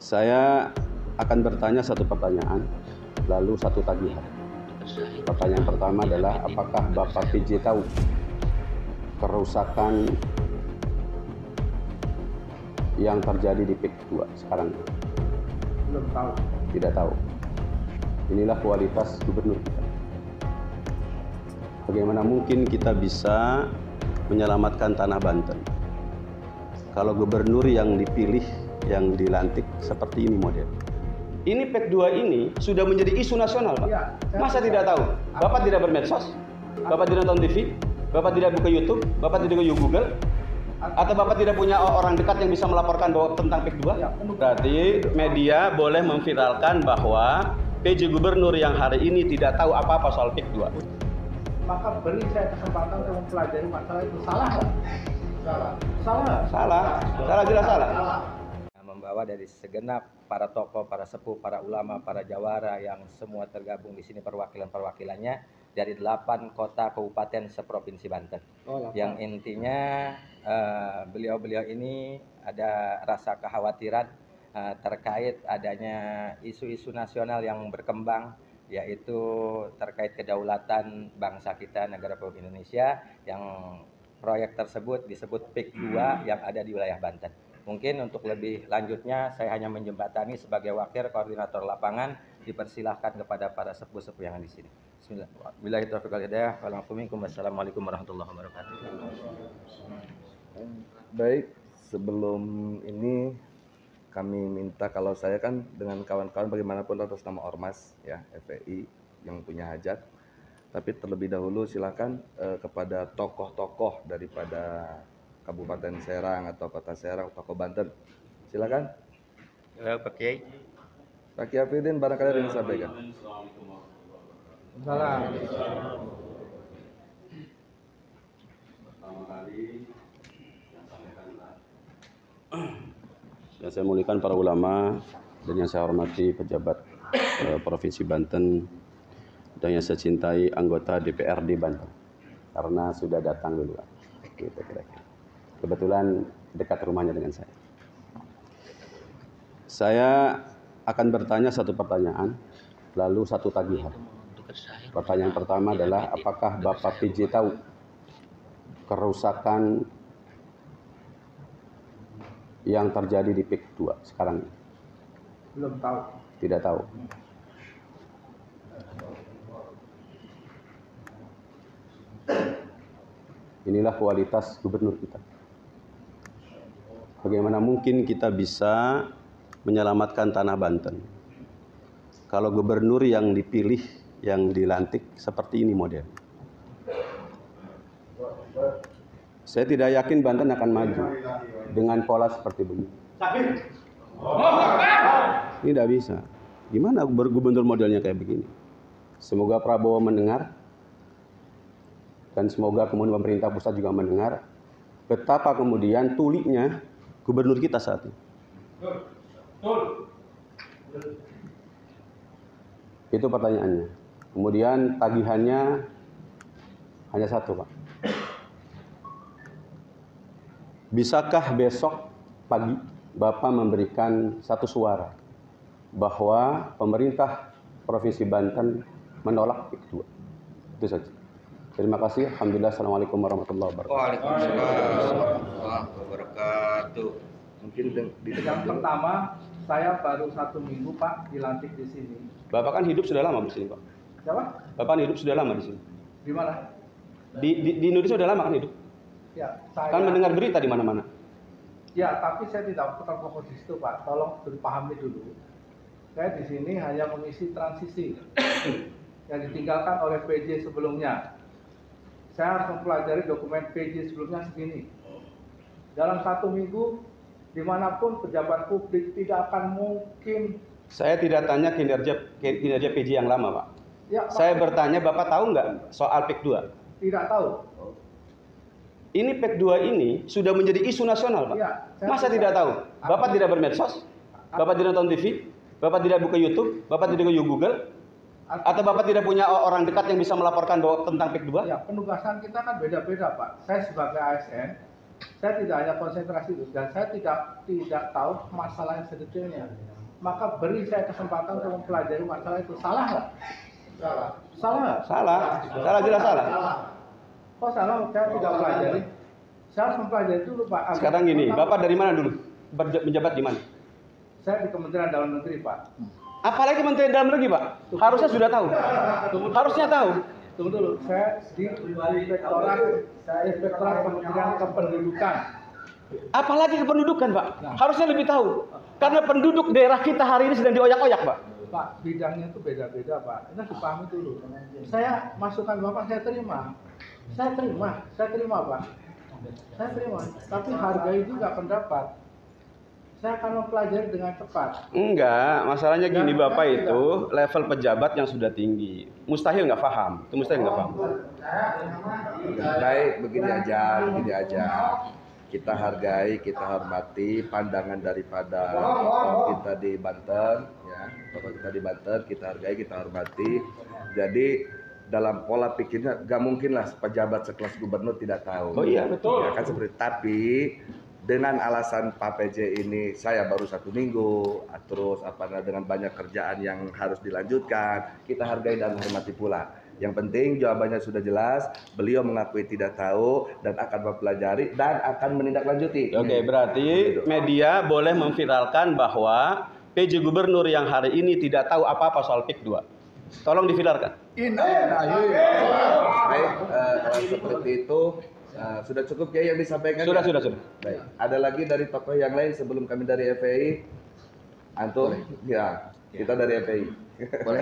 Saya akan bertanya satu pertanyaan, lalu satu tagihan. Pertanyaan pertama adalah, apakah Bapak PJ tahu kerusakan yang terjadi di PIK 2 sekarang? Belum tahu. Tidak tahu. Inilah kualitas gubernur kita. Bagaimana mungkin kita bisa menyelamatkan tanah Banten kalau gubernur yang dipilih, yang dilantik seperti ini model? Ini PIK 2 ini sudah menjadi isu nasional, Pak. Ya, Masa tidak tahu? Bapak tidak bermedsos? Bapak tidak nonton TV? Bapak tidak buka YouTube? Bapak tidak buka Google? Atau Bapak tidak punya orang dekat yang bisa melaporkan bahwa tentang PIK 2? Ya, Berarti media boleh memviralkan bahwa PJ Gubernur yang hari ini tidak tahu apa-apa soal PIK 2. Maka beri saya kesempatan untuk mempelajari masalah itu. Salah nggak? Salah. Salah, jelas salah. Membawa dari segenap para tokoh, para sepuh, para ulama, para jawara yang semua tergabung di sini, perwakilan-perwakilannya dari 8 kota kabupaten seprovinsi Banten. Yang intinya beliau-beliau ini ada rasa kekhawatiran terkait adanya isu-isu nasional yang berkembang, yaitu terkait kedaulatan bangsa kita, negara Republik Indonesia, yang proyek tersebut disebut PIK 2 yang ada di wilayah Banten. Mungkin untuk lebih lanjutnya saya hanya menjembatani sebagai wakil koordinator lapangan, dipersilahkan kepada para sepuh-sepuh yang ada di sini. Bismillah. Billahi taufiq wal hidayah. Wassalamualaikum warahmatullahi wabarakatuh. Baik, sebelum ini kami minta, kalau saya kan dengan kawan-kawan bagaimanapun atas nama Ormas ya, FPI yang punya hajat, tapi terlebih dahulu silakan kepada tokoh-tokoh daripada Kabupaten Serang atau Kota Serang, tokoh Banten, silakan. Pak Kiai. Pak Kiai Afidin barangkali ada yang disampaikan. Salah. Pertama kali yang saya muliakan para ulama dan yang saya hormati pejabat Provinsi Banten dan yang saya cintai anggota DPRD Banten, karena sudah datang duluan. Gitu kira-kira. Kebetulan dekat rumahnya dengan saya. Saya akan bertanya satu pertanyaan, lalu satu tagihan. Pertanyaan pertama adalah, apakah Bapak PJ tahu kerusakan yang terjadi di PIK 2 sekarang? Belum tahu. Tidak tahu. Inilah kualitas gubernur kita. Bagaimana mungkin kita bisa menyelamatkan tanah Banten kalau gubernur yang dipilih, yang dilantik seperti ini model? Saya tidak yakin Banten akan maju dengan pola seperti begini. Ini tidak bisa. Gimana gubernur modelnya kayak begini? Semoga Prabowo mendengar, dan semoga kemudian pemerintah pusat juga mendengar betapa kemudian tuliknya gubernur kita saat ini. Itu pertanyaannya. Kemudian tagihannya hanya satu, Pak. Bisakah besok pagi Bapak memberikan satu suara bahwa pemerintah Provinsi Banten menolak PIK 2? Itu saja. Terima kasih. Alhamdulillah. Assalamualaikum warahmatullahi wabarakatuh. Waalaikumsalam warahmatullahi wabarakatuh. Mungkin Yang pertama, saya baru 1 minggu Pak dilantik di sini. Bapak kan hidup sudah lama di sini, Pak. Siapa? Bapak hidup sudah lama di sini. Di mana? Di Indonesia sudah lama kan hidup? Ya, saya. Kan mendengar berita di mana-mana. Ya, tapi saya tidak terfokus di situ Pak. Tolong dipahami dulu. Saya di sini hanya mengisi transisi yang ditinggalkan oleh PJ sebelumnya. Saya harus mempelajari dokumen PJ sebelumnya segini. Dalam 1 minggu, dimanapun pejabat publik tidak akan mungkin. Saya tidak tanya kinerja PJ yang lama, Pak. Ya, Saya bertanya, Bapak tahu nggak soal PIK 2? tidak tahu. Ini PIK 2 ini sudah menjadi isu nasional, Pak. Ya, Masa tidak tahu? Bapak tidak bermedsos? Bapak tidak nonton TV? Bapak tidak buka YouTube? Bapak tidak buka Google? Atau Bapak tidak punya orang dekat yang bisa melaporkan bahwa tentang PIK 2? Ya, penugasan kita kan beda-beda Pak. Saya sebagai ASN saya tidak hanya konsentrasi itu dan saya tidak tahu masalah yang sedetailnya. Maka beri saya kesempatan untuk mempelajari masalah itu. Salah nggak? Salah nggak? Salah, jelas salah. Kok salah? Saya tidak pelajari. Saya harus mempelajari dulu, Pak. Sekarang gini, Bapak dari mana dulu? Menjabat di mana? Saya di Kementerian Dalam Negeri, Pak. Apalagi Kementerian Dalam Negeri, Pak? Harusnya sudah tahu. Harusnya tahu. Tunggu dulu, saya di Inspektorat Kementerian Kependudukan. Apalagi kependudukan, Pak. Harusnya lebih tahu. Karena penduduk daerah kita hari ini sedang dioyak-oyak, Pak. Pak, bidangnya itu beda-beda, Pak. Ini harus dipahami dulu. Saya masukan Bapak, saya terima. Saya terima, Pak. Saya terima. Tapi hargai juga pendapat. Saya akan mempelajari dengan cepat. Enggak, masalahnya gini, Bapak itu level pejabat yang sudah tinggi. Mustahil nggak paham. Itu mustahil nggak paham. Baik, begini aja. Kita hargai, kita hormati pandangan daripada tokoh kita di Banten, ya. Tokoh kita di Banten, kita hargai, kita hormati. Jadi dalam pola pikirnya gak mungkin lah pejabat sekelas gubernur tidak tahu. Oh iya, betul. Ya kan seperti, tapi dengan alasan Pak PJ ini saya baru 1 minggu, terus dengan banyak kerjaan yang harus dilanjutkan, kita hargai dan hormati pula. Yang penting jawabannya sudah jelas, beliau mengakui tidak tahu dan akan mempelajari dan akan menindaklanjuti. Oke, berarti media boleh memviralkan bahwa PJ Gubernur yang hari ini tidak tahu apa-apa soal PIK 2. Tolong diviralkan. Baik, kalau seperti itu sudah cukup ya yang disampaikan. Sudah. Baik. Ada lagi dari tokoh yang lain sebelum kami dari FPI? Antum? Ya, kita dari FPI. Boleh?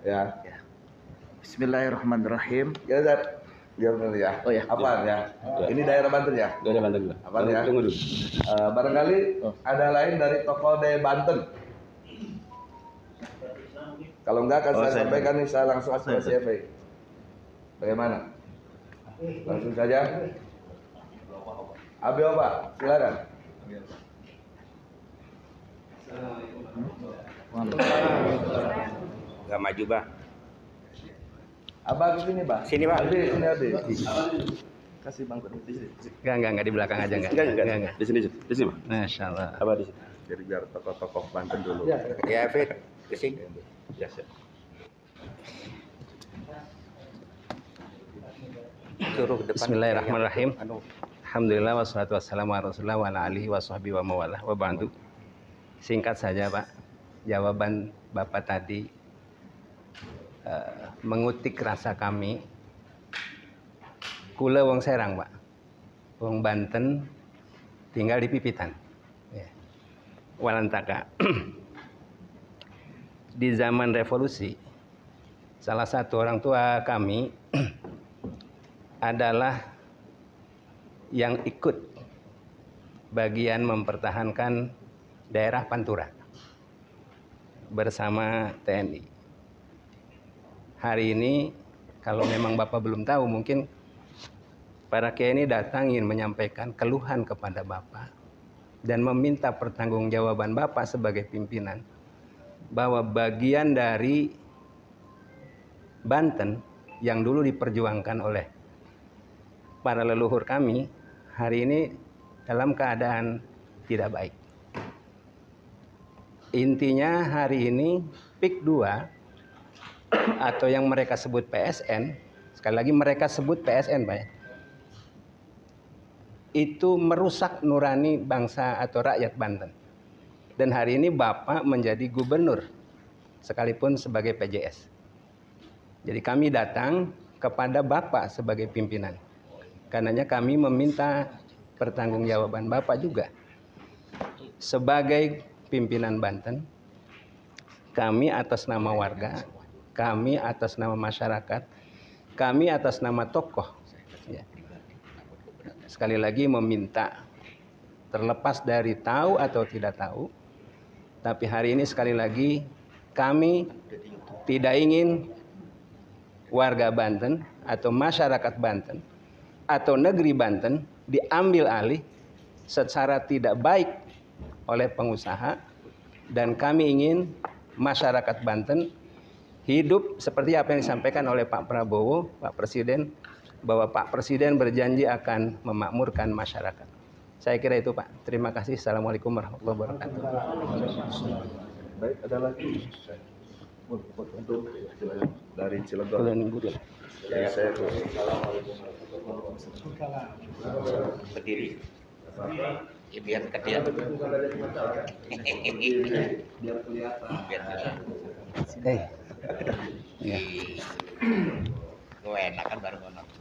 Ya. Bismillahirrahmanirrahim. Ya, Zat. Biar dulu ya. Oh ya. Apaan ya? Ini daerah Banten ya? Daerah Banten dulu. Apaan ya? Tunggu dulu. Barangkali ada lain dari tokoh dari Banten. Kalau enggak akan saya sampaikan nih, saya langsung aspirasi FPI. Bagaimana? Langsung saja. Abi Oba, silakan. Gak maju, Bah. Abang ke sini, Pak. Sini, Pak. Abi. Kasih Bang di sini. Enggak di belakang aja enggak. Enggak. Di sini, Pak. Masya Allah. Apa di sini? Jadi biar tokoh-tokoh Banten dulu. Ya, Fit. Kesini. Ya, siap. Suruh depan. Bismillahirrahmanirrahim. Alhamdulillah wassalatu wassalamu ala Rasulillah wa ala alihi wa sahbihi wa mawalah wa ba'du. Singkat saja, Pak. Jawaban Bapak tadi mengutik rasa kami. Kula wong Serang, Pak. Wong Banten tinggal di Pipitan. Ya. Walantaka. Di zaman revolusi, salah satu orang tua kami adalah yang ikut bagian mempertahankan daerah Pantura bersama TNI. Hari ini kalau memang Bapak belum tahu, mungkin para kiai ini datang ingin menyampaikan keluhan kepada Bapak dan meminta pertanggungjawaban Bapak sebagai pimpinan bahwa bagian dari Banten yang dulu diperjuangkan oleh para leluhur kami hari ini dalam keadaan tidak baik. Intinya hari ini PIK 2 atau yang mereka sebut PSN, sekali lagi mereka sebut PSN, Pak ya, itu merusak nurani bangsa atau rakyat Banten. Dan hari ini Bapak menjadi gubernur sekalipun sebagai PJS. Jadi kami datang kepada Bapak sebagai pimpinan. Karenanya kami meminta pertanggungjawaban Bapak juga. Sebagai pimpinan Banten, kami atas nama warga, kami atas nama masyarakat, kami atas nama tokoh, ya, sekali lagi meminta, terlepas dari tahu atau tidak tahu, tapi hari ini sekali lagi kami tidak ingin warga Banten atau masyarakat Banten atau negeri Banten diambil alih secara tidak baik oleh pengusaha, dan kami ingin masyarakat Banten hidup seperti apa yang disampaikan oleh Pak Prabowo, Pak Presiden, bahwa Pak Presiden berjanji akan memakmurkan masyarakat. Saya kira itu Pak. Terima kasih. Assalamualaikum warahmatullahi wabarakatuh. Baik, ada lagi untuk dari Cilegon. Ya, saya Berdiri. Ya, biar kecil. biar kelihatan. Ya. Gue enak kan baru ngono.